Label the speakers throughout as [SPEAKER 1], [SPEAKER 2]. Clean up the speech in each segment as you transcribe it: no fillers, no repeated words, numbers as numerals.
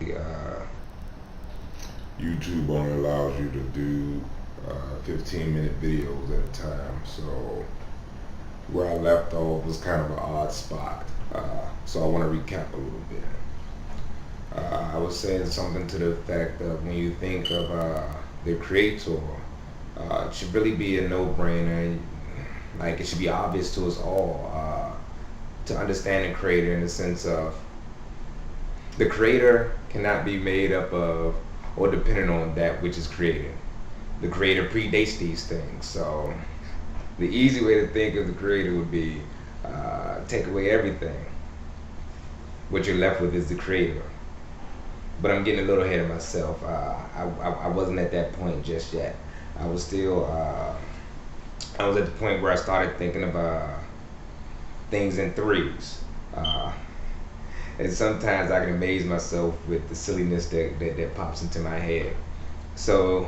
[SPEAKER 1] Uh, YouTube only allows you to do 15-minute videos at a time. So where I left off was kind of an odd spot. So I want to recap a little bit. I was saying something to the effect of when you think of the creator, it should really be a no-brainer. Like it should be obvious to us all to understand the creator in the sense of the creator cannot be made up of or dependent on that which is created. The creator predates these things. So the easy way to think of the creator would be take away everything. What you're left with is the creator. But I'm getting a little ahead of myself. I wasn't at that point just yet. I was still, I was at the point where I started thinking of things in threes. Uh, and sometimes I can amaze myself with the silliness that pops into my head. So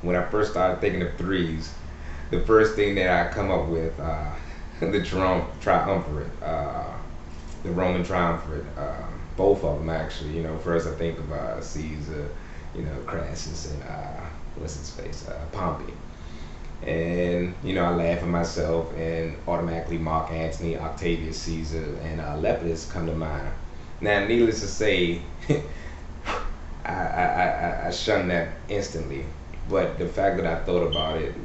[SPEAKER 1] when I first started thinking of threes, the first thing that I come up with, the triumvirate, the Roman triumvirate, both of them actually. You know, first I think of Caesar, you know, Crassus, and what's his face, Pompey. And you know, I laugh at myself, and automatically Mark Antony, Octavius Caesar, and Lepidus come to mind. Now, needless to say, I shunned that instantly. But the fact that I thought about it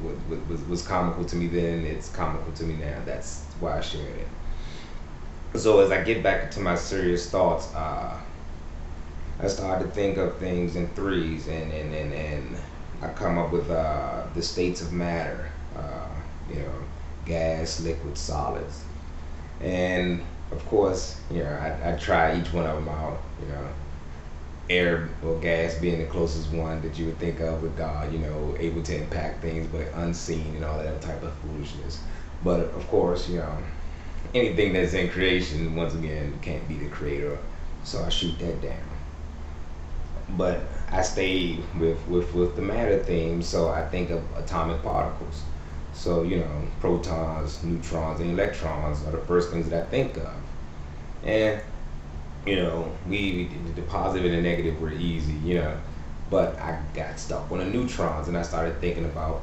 [SPEAKER 1] was comical to me then. It's comical to me now. That's why I shared it. So as I get back into my serious thoughts, I started to think of things in threes, and I come up with the states of matter, you know, gas, liquid, solids, and of course, you know, I try each one of them out, you know, air or gas being the closest one that you would think of with God, you know, able to impact things but unseen and all that type of foolishness. But of course, you know, anything that's in creation, once again, can't be the creator. So I shoot that down. But I stayed with the matter theme, so I think of atomic particles. So, you know, protons, neutrons, and electrons are the first things that I think of. And, you know, the positive and the negative were easy, you know. But I got stuck on the neutrons, and I started thinking about,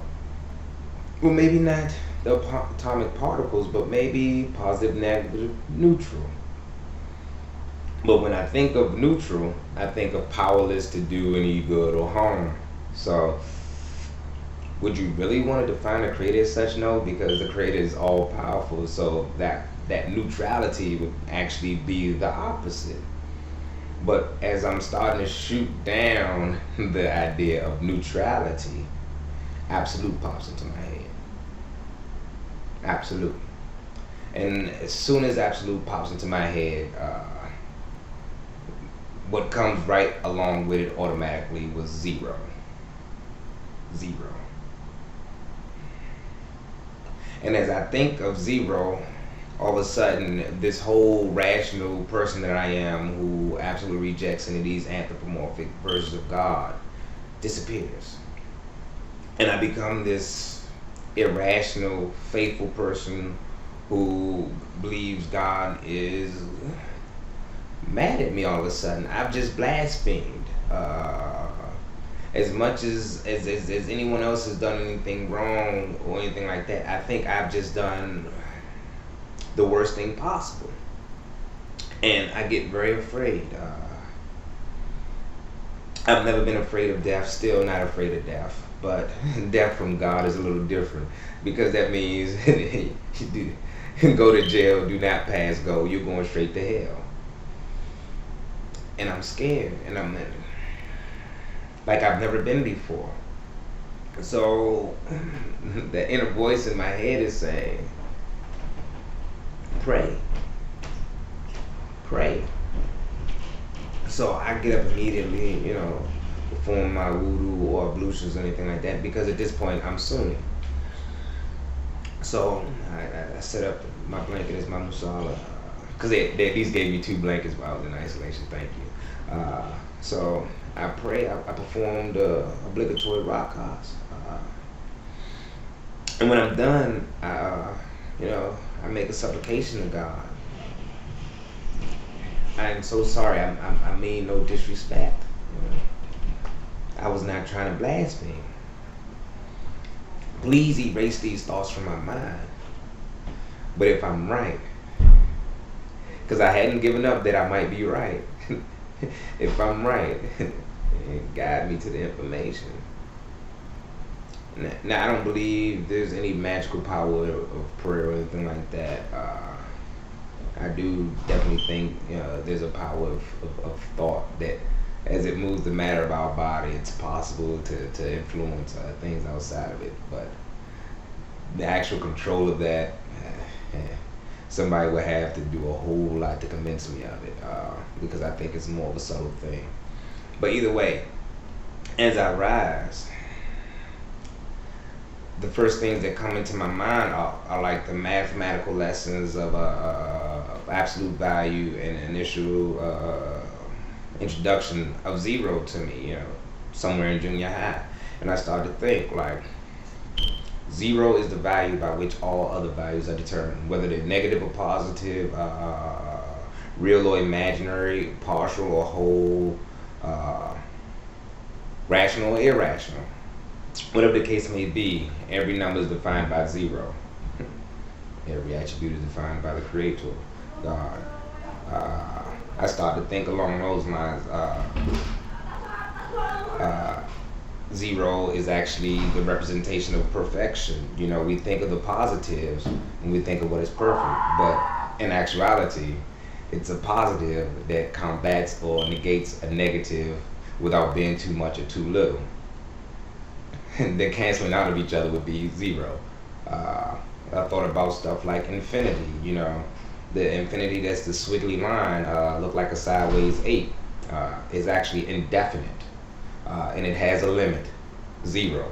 [SPEAKER 1] well, maybe not the atomic particles, but maybe positive, negative, neutral. But when I think of neutral, I think of powerless to do any good or harm. So, would you really want to define the creator as such? No, because the creator is all powerful. So that neutrality would actually be the opposite. But as I'm starting to shoot down the idea of neutrality, absolute pops into my head. Absolute. And as soon as absolute pops into my head, what comes right along with it automatically was zero. Zero. And as I think of zero, all of a sudden, this whole rational person that I am, who absolutely rejects any of these anthropomorphic versions of God, disappears. And I become this irrational, faithful person who believes God is mad at me all of a sudden. I've just blasphemed. As much as anyone else has done anything wrong or anything like that, I think I've just done the worst thing possible. And I get very afraid. I've never been afraid of death, still not afraid of death. But death from God is a little different because that means you go to jail, do not pass go, you're going straight to hell. And I'm scared, and I'm like I've never been before. So the inner voice in my head is saying, pray, pray. So I get up immediately, you know, perform my voodoo or ablutions or anything like that because at this point I'm Sunni. So I set up my blanket as my musala because they at least gave me two blankets while I was in isolation. Thank you. So I pray. I perform the obligatory rakats, and when I'm done, you know, I make a supplication to God. I'm so sorry. I mean no disrespect. You know? I was not trying to blaspheme. Please erase these thoughts from my mind. But if I'm right, because I hadn't given up that I might be right. If I'm right, guide me to the information. Now, I don't believe there's any magical power of prayer or anything like that. I do definitely think there's a power of thought that as it moves the matter of our body, it's possible to influence things outside of it. But the actual control of that, somebody would have to do a whole lot to convince me of it, because I think it's more of a subtle thing. But either way, as I rise, the first things that come into my mind are like the mathematical lessons of absolute value and initial introduction of zero to me, somewhere in junior high. And I started to think like, zero is the value by which all other values are determined, whether they're negative or positive, real or imaginary, partial or whole, rational or irrational. Whatever the case may be, every number is defined by zero. Every attribute is defined by the Creator, God. I started to think along those lines. Zero is actually the representation of perfection. We think of the positives and we think of what is perfect, but in actuality, it's a positive that combats or negates a negative without being too much or too little. The canceling out of each other would be zero. I thought about stuff like infinity. The infinity that's the squiggly line, look like a sideways 8, is actually indefinite, and it has a limit, zero.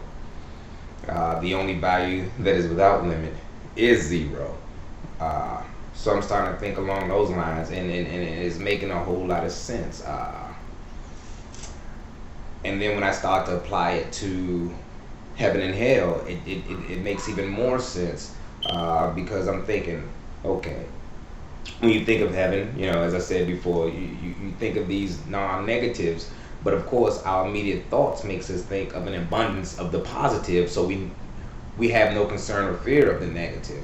[SPEAKER 1] The only value that is without limit is zero. So I'm starting to think along those lines, and it's making a whole lot of sense. And then when I start to apply it to heaven and hell, it makes even more sense, because I'm thinking, okay, when you think of heaven, as I said before, you think of these non-negatives, but of course our immediate thoughts makes us think of an abundance of the positive, so we have no concern or fear of the negative.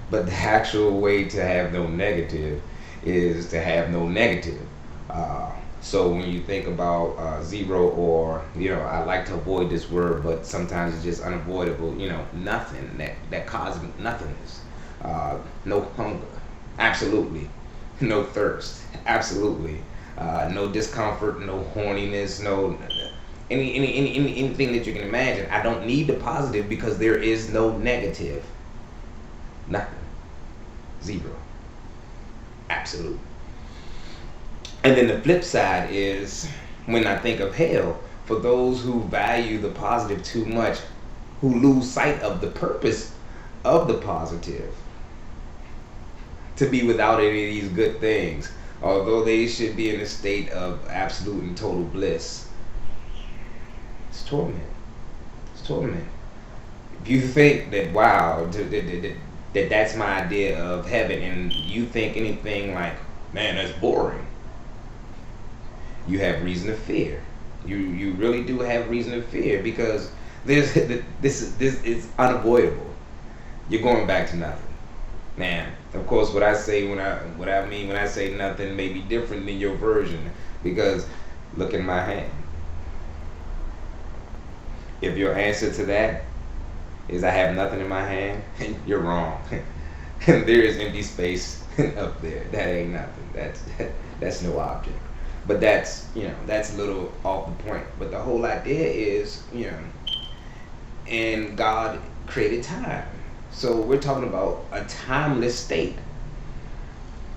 [SPEAKER 1] But the actual way to have no negative is to have no negative. So when you think about zero, or I like to avoid this word, but sometimes it's just unavoidable. Nothing, that cosmic nothingness. No hunger, absolutely. No thirst, absolutely. No discomfort, no horniness, no anything that you can imagine. I don't need the positive because there is no negative. Nothing. Zero. Absolute. And then the flip side is, when I think of hell, for those who value the positive too much, who lose sight of the purpose of the positive, to be without any of these good things, although they should be in a state of absolute and total bliss. It's torment. It's torment. If you think that, wow, that's my idea of heaven, and you think anything like, man, that's boring, you have reason to fear. You really do have reason to fear, because this is unavoidable. You're going back to nothing. Now, of course, what I mean when I say nothing may be different than your version, because look in my hand. If your answer to that is I have nothing in my hand, you're wrong. There is empty space up there. That ain't nothing. That's no object. But that's a little off the point. But the whole idea is, and God created time. So we're talking about a timeless state.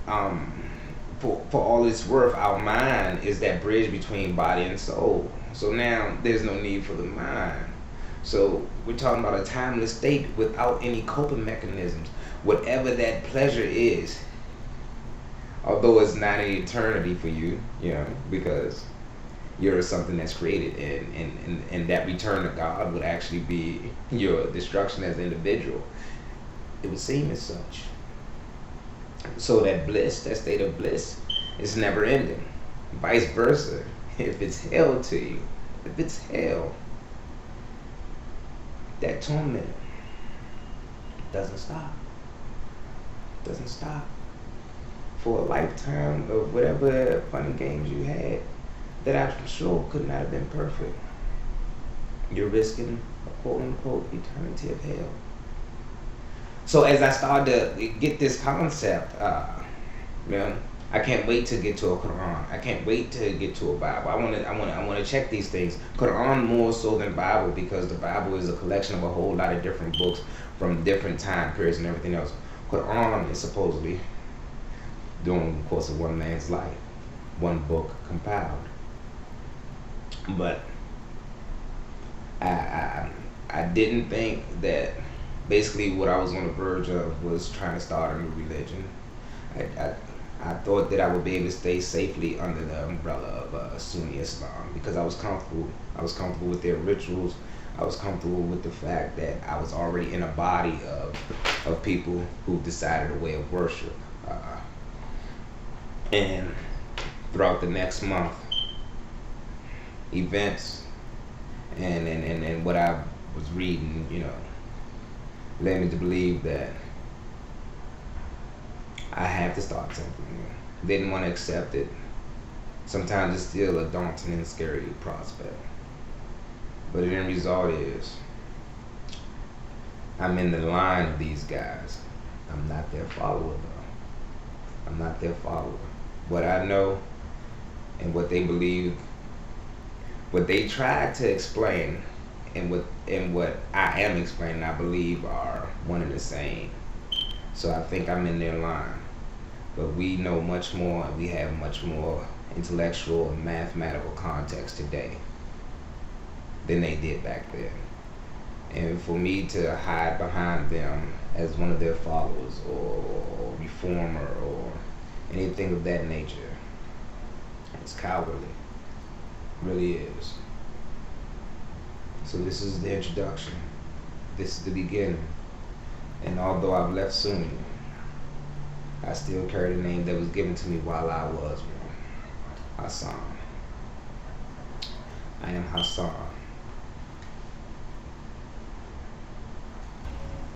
[SPEAKER 1] For all it's worth, our mind is that bridge between body and soul. So now there's no need for the mind. So we're talking about a timeless state without any coping mechanisms. Whatever that pleasure is, although it's not an eternity for you, because you're something that's created, and that return to God would actually be your destruction as an individual. It would seem as such. So that bliss, that state of bliss, It's never ending. Vice versa. If it's hell to you, if it's hell, that torment doesn't stop. Doesn't stop. For a lifetime of whatever fun and games you had, that I'm sure could not have been perfect. You're risking a quote unquote eternity of hell. So as I started to get this concept, man, I can't wait to get to a Quran. I can't wait to get to a Bible. I want to check these things. Quran more so than Bible, because the Bible is a collection of a whole lot of different books from different time periods and everything else. Quran is supposedly during the course of one man's life, one book compiled. But I didn't think that basically what I was on the verge of was trying to start a new religion. I, I thought that I would be able to stay safely under the umbrella of Sunni Islam, because I was comfortable. I was comfortable with their rituals. I was comfortable with the fact that I was already in a body of people who decided a way of worship. And throughout the next month, events and what I was reading, led me to believe that I had to start something new. Didn't want to accept it. Sometimes it's still a daunting and scary prospect. But the end result is I'm in the line of these guys. I'm not their follower though. I'm not their follower. What I know and what they believe, what they tried to explain and what I am explaining, I believe are one and the same. So I think I'm in their line. But we know much more and we have much more intellectual and mathematical context today than they did back then. And for me to hide behind them as one of their followers or reformer or anything of that nature, it's cowardly. It really is. So this is the introduction. This is the beginning. And although I've left Sunni, I still carry the name that was given to me while I was Hassan. I am Hassan.